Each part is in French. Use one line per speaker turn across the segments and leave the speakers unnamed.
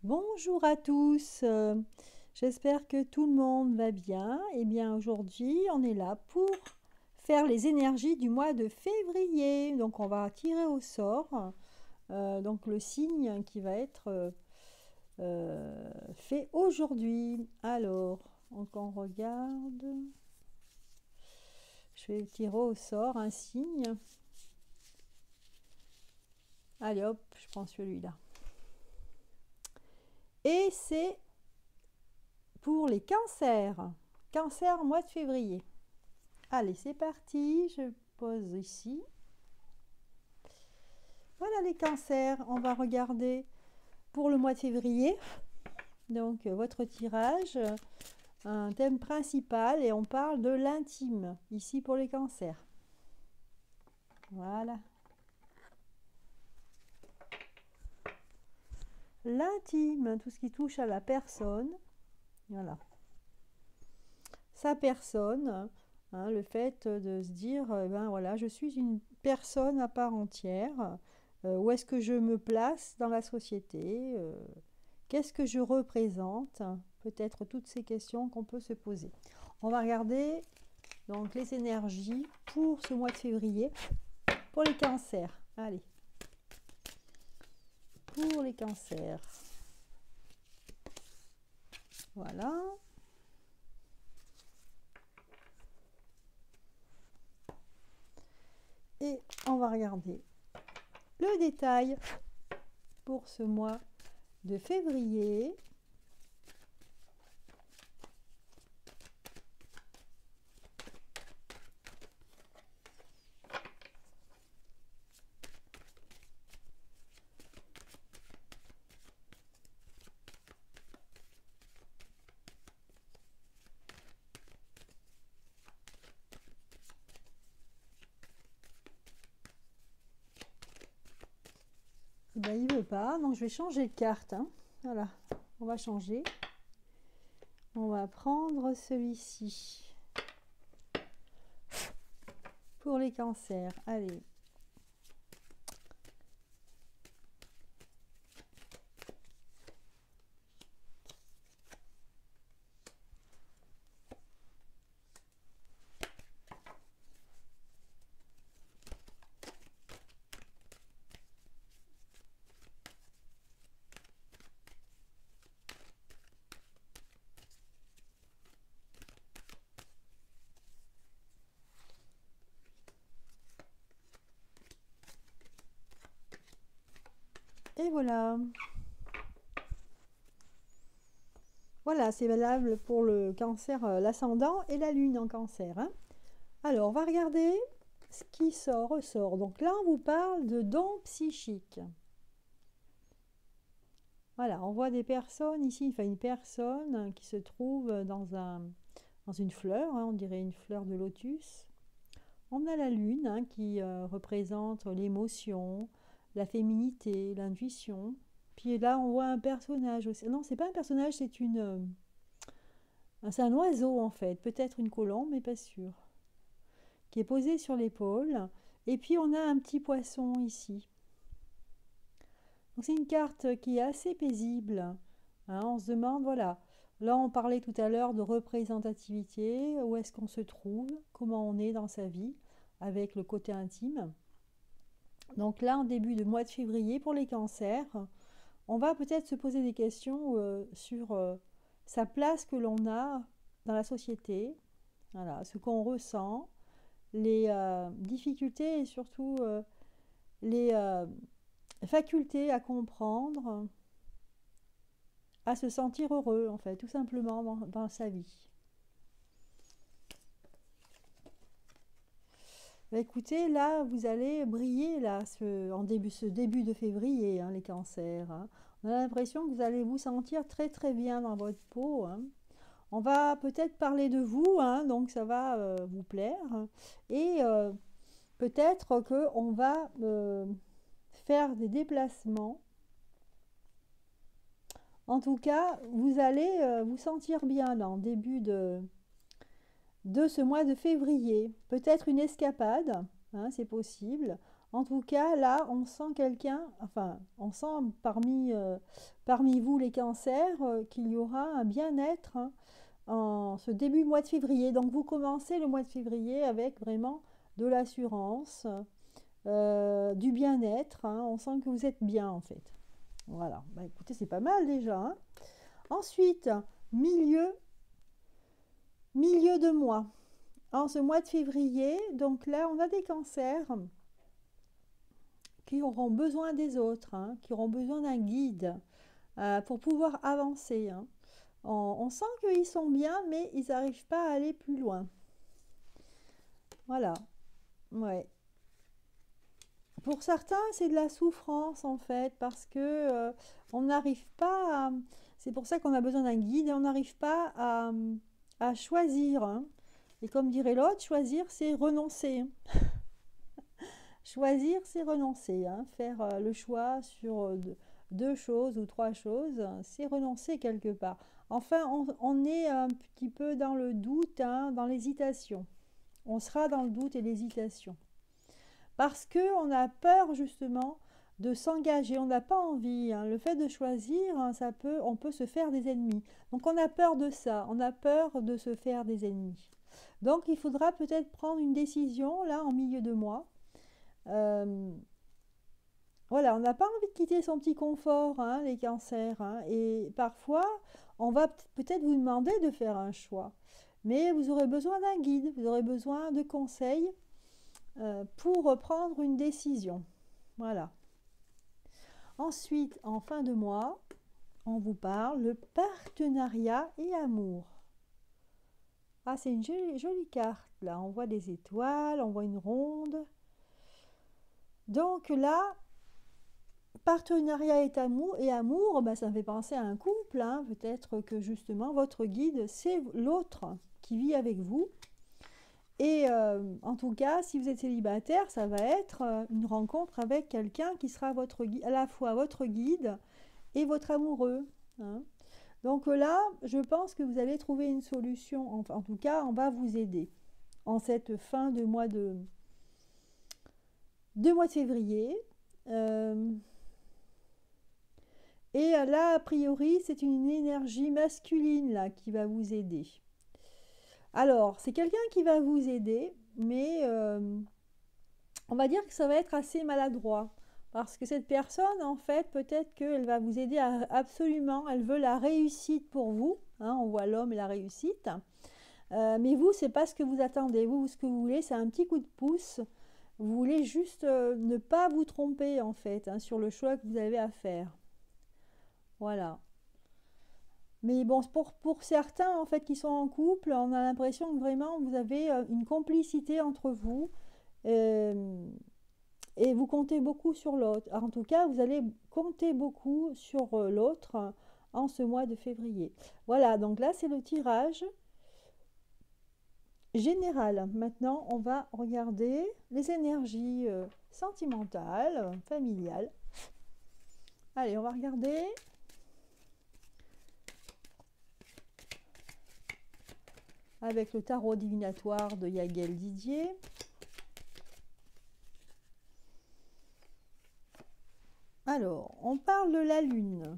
Bonjour à tous, j'espère que tout le monde va bien. Eh bien aujourd'hui on est là pour faire les énergies du mois de février. Donc on va tirer au sort donc le signe qui va être fait aujourd'hui. Alors, donc on regarde, je vais tirer au sort un signe. Allez hop, je prends celui-là. Et c'est pour les cancers. Cancer mois de février. Allez, c'est parti. Je pose ici. Voilà les cancers. On va regarder pour le mois de février. Donc, votre tirage, un thème principal et on parle de l'intime. Ici pour les cancers. Voilà. L'intime, tout ce qui touche à la personne. Voilà. Sa personne, hein, le fait de se dire, ben voilà, je suis une personne à part entière. Où est-ce que je me place dans la société? Qu'est-ce que je représente? Peut-être toutes ces questions qu'on peut se poser. On va regarder donc les énergies pour ce mois de février pour les cancers. Allez, pour les cancers. Voilà. Et on va regarder le détail pour ce mois de février. Eh ben, il veut pas, donc je vais changer de carte. Hein. Voilà, on va changer. On va prendre celui-ci. Pour les cancers, allez. Et voilà. Voilà, c'est valable pour le cancer, l'ascendant et la lune en cancer. Hein. Alors, on va regarder ce qui ressort. Donc là, on vous parle de dons psychiques. Voilà, on voit des personnes ici, enfin une personne qui se trouve dans une fleur, hein, on dirait une fleur de lotus. On a la lune hein, qui représente l'émotion, la féminité, l'intuition. Puis là, on voit un personnage aussi. Non, c'est pas un personnage, c'est un oiseau en fait, peut-être une colombe, mais pas sûr, qui est posé sur l'épaule. Et puis on a un petit poisson ici. Donc c'est une carte qui est assez paisible. Hein, on se demande, voilà, là on parlait tout à l'heure de représentativité, où est-ce qu'on se trouve, comment on est dans sa vie, avec le côté intime. Donc là, en début de mois de février, pour les cancers, on va peut-être se poser des questions sur sa place que l'on a dans la société, voilà, ce qu'on ressent, les difficultés et surtout les facultés à comprendre, à se sentir heureux, en fait, tout simplement dans sa vie. Bah, écoutez, là, vous allez briller là, ce début de février, hein, les cancers. Hein. On a l'impression que vous allez vous sentir très très bien dans votre peau. Hein. On va peut-être parler de vous, hein, donc ça va vous plaire. Et peut-être qu'on va faire des déplacements. En tout cas, vous allez vous sentir bien là, en début de ce mois de février. Peut-être une escapade, hein, c'est possible. En tout cas, là, on sent quelqu'un, enfin, on sent parmi vous les cancers qu'il y aura un bien-être hein, en ce début mois de février. Donc, vous commencez le mois de février avec vraiment de l'assurance, du bien-être. Hein. On sent que vous êtes bien, en fait. Voilà. Bah, écoutez, c'est pas mal déjà. Hein. Ensuite, milieu de mois. En ce mois de février, donc là, on a des cancers qui auront besoin des autres, hein, qui auront besoin d'un guide pour pouvoir avancer. Hein. On sent qu'ils sont bien, mais ils n'arrivent pas à aller plus loin. Voilà. Ouais. Pour certains, c'est de la souffrance en fait, parce que on n'arrive pas à... C'est pour ça qu'on a besoin d'un guide et on n'arrive pas à choisir. Hein. Et comme dirait l'autre, choisir, c'est renoncer. Choisir, c'est renoncer. Hein. Faire le choix sur deux choses ou trois choses, c'est renoncer quelque part. Enfin, on est un petit peu dans le doute, hein, dans l'hésitation. On sera dans le doute et l'hésitation. Parce qu'on a peur justement de s'engager, on n'a pas envie. Hein. Le fait de choisir, hein, on peut se faire des ennemis. Donc on a peur de ça, on a peur de se faire des ennemis. Donc il faudra peut-être prendre une décision là en milieu de mois. Voilà, on n'a pas envie de quitter son petit confort, hein, les cancers. Hein, et parfois, on va peut-être vous demander de faire un choix. Mais vous aurez besoin d'un guide, vous aurez besoin de conseils pour prendre une décision. Voilà. Ensuite, en fin de mois, on vous parle de partenariat et amour. Ah, c'est une jolie carte, là. On voit des étoiles, on voit une ronde. Donc là, partenariat et amour, bah, ça me fait penser à un couple. Hein. Peut-être que justement, votre guide, c'est l'autre qui vit avec vous. Et en tout cas, si vous êtes célibataire, ça va être une rencontre avec quelqu'un qui sera à la fois votre guide et votre amoureux. Hein. Donc là, je pense que vous allez trouver une solution. En tout cas, on va vous aider en cette fin de mois de février. Et là, a priori, c'est une énergie masculine là, qui va vous aider. Alors, c'est quelqu'un qui va vous aider, mais on va dire que ça va être assez maladroit. Parce que cette personne, en fait, peut-être qu'elle va vous aider absolument, elle veut la réussite pour vous. Hein, on voit l'homme et la réussite. Mais vous, c'est pas ce que vous attendez. Vous, ce que vous voulez, c'est un petit coup de pouce. Vous voulez juste ne pas vous tromper, en fait, hein, sur le choix que vous avez à faire. Voilà. Mais bon, pour certains, en fait, qui sont en couple, on a l'impression que vraiment, vous avez une complicité entre vous. Et vous comptez beaucoup sur l'autre. En tout cas, vous allez compter beaucoup sur l'autre en ce mois de février. Voilà, donc là, c'est le tirage général. Maintenant, on va regarder les énergies sentimentales, familiales. Allez, on va regarder. Avec le tarot divinatoire de Yael Didier. Alors, on parle de la lune,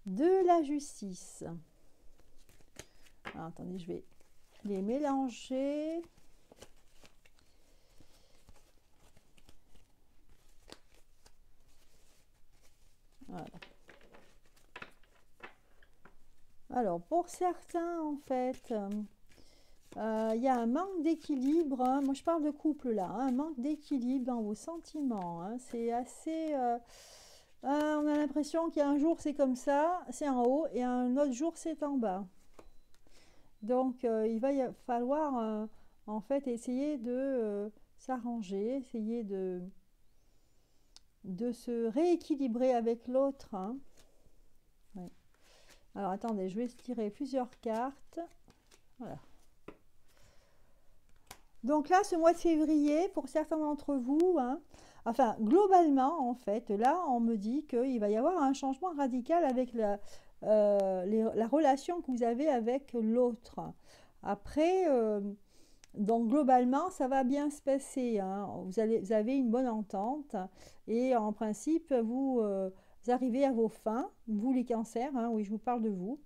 de la justice. Alors, attendez, je vais les mélanger. Voilà. Alors, pour certains, en fait, il y a un manque d'équilibre. Hein. Moi, je parle de couple là. Hein, un manque d'équilibre dans vos sentiments. Hein. C'est assez... on a l'impression qu'il y a un jour, c'est comme ça, c'est en haut, et un autre jour, c'est en bas. Donc, il va falloir, en fait, essayer de s'arranger, essayer de se rééquilibrer avec l'autre. Hein. Ouais. Alors, attendez, je vais tirer plusieurs cartes. Voilà. Donc là, ce mois de février, pour certains d'entre vous, hein, enfin, globalement, en fait, là, on me dit qu'il va y avoir un changement radical avec la relation que vous avez avec l'autre. Après, Donc globalement, ça va bien se passer, hein. Vous avez une bonne entente et en principe, vous arrivez à vos fins, vous les cancers, hein, oui, je vous parle de vous.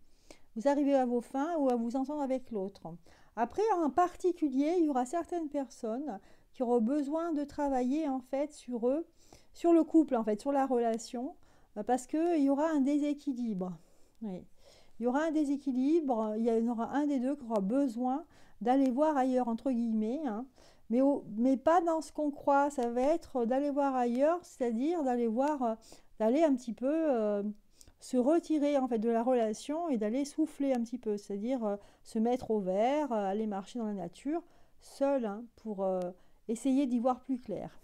Vous arrivez à vos fins ou à vous entendre avec l'autre. Après, en particulier, il y aura certaines personnes qui auront besoin de travailler en fait sur eux, sur le couple en fait, sur la relation, parce qu'il y aura un déséquilibre. Oui. Il y aura un déséquilibre, il y en aura un des deux qui aura besoin d'aller voir ailleurs, entre guillemets, hein. Mais pas dans ce qu'on croit, ça va être d'aller voir ailleurs, c'est-à-dire d'aller voir, d'aller un petit peu se retirer en fait de la relation et d'aller souffler un petit peu, c'est-à-dire se mettre au vert, aller marcher dans la nature, seul, hein, pour essayer d'y voir plus clair.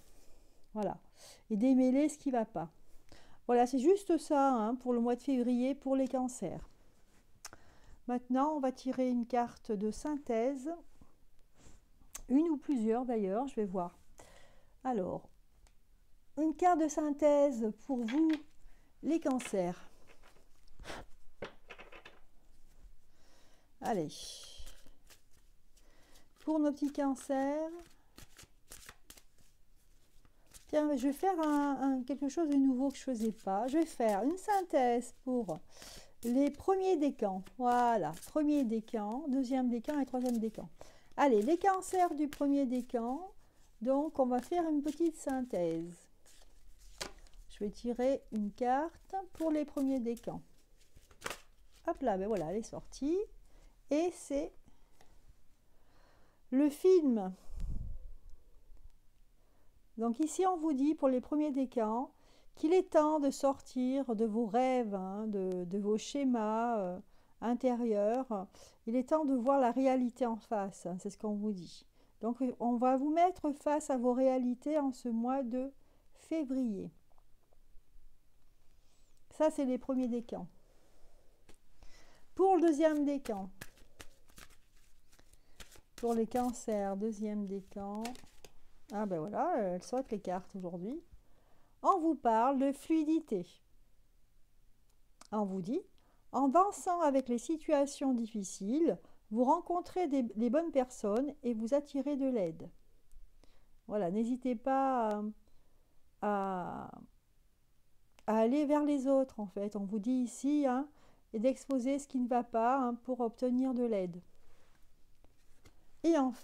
Voilà. Et démêler ce qui ne va pas. Voilà, c'est juste ça, hein, pour le mois de février pour les cancers. Maintenant, on va tirer une carte de synthèse, une ou plusieurs d'ailleurs, je vais voir. Alors, une carte de synthèse pour vous, les cancers. Allez, pour nos petits cancers, tiens, je vais faire quelque chose de nouveau que je ne faisais pas. Je vais faire une synthèse pour les premiers décans. Voilà, premier décan, deuxième décan et troisième décan. Allez, les cancers du premier décan. Donc, on va faire une petite synthèse. Je vais tirer une carte pour les premiers décans. Hop là, ben voilà, elle est sortie. Et c'est le film. Donc ici, on vous dit pour les premiers décans qu'il est temps de sortir de vos rêves, hein, de vos schémas intérieurs. Il est temps de voir la réalité en face, hein, c'est ce qu'on vous dit. Donc on va vous mettre face à vos réalités en ce mois de février. Ça, c'est les premiers décans. Pour le deuxième décan, pour les cancers, deuxième décan, ah ben voilà, elles sortent les cartes aujourd'hui. On vous parle de fluidité. On vous dit, en dansant avec les situations difficiles, vous rencontrez les bonnes personnes et vous attirez de l'aide. Voilà, n'hésitez pas à aller vers les autres en fait. On vous dit ici, hein, et d'exposer ce qui ne va pas, hein, pour obtenir de l'aide. Et enfin,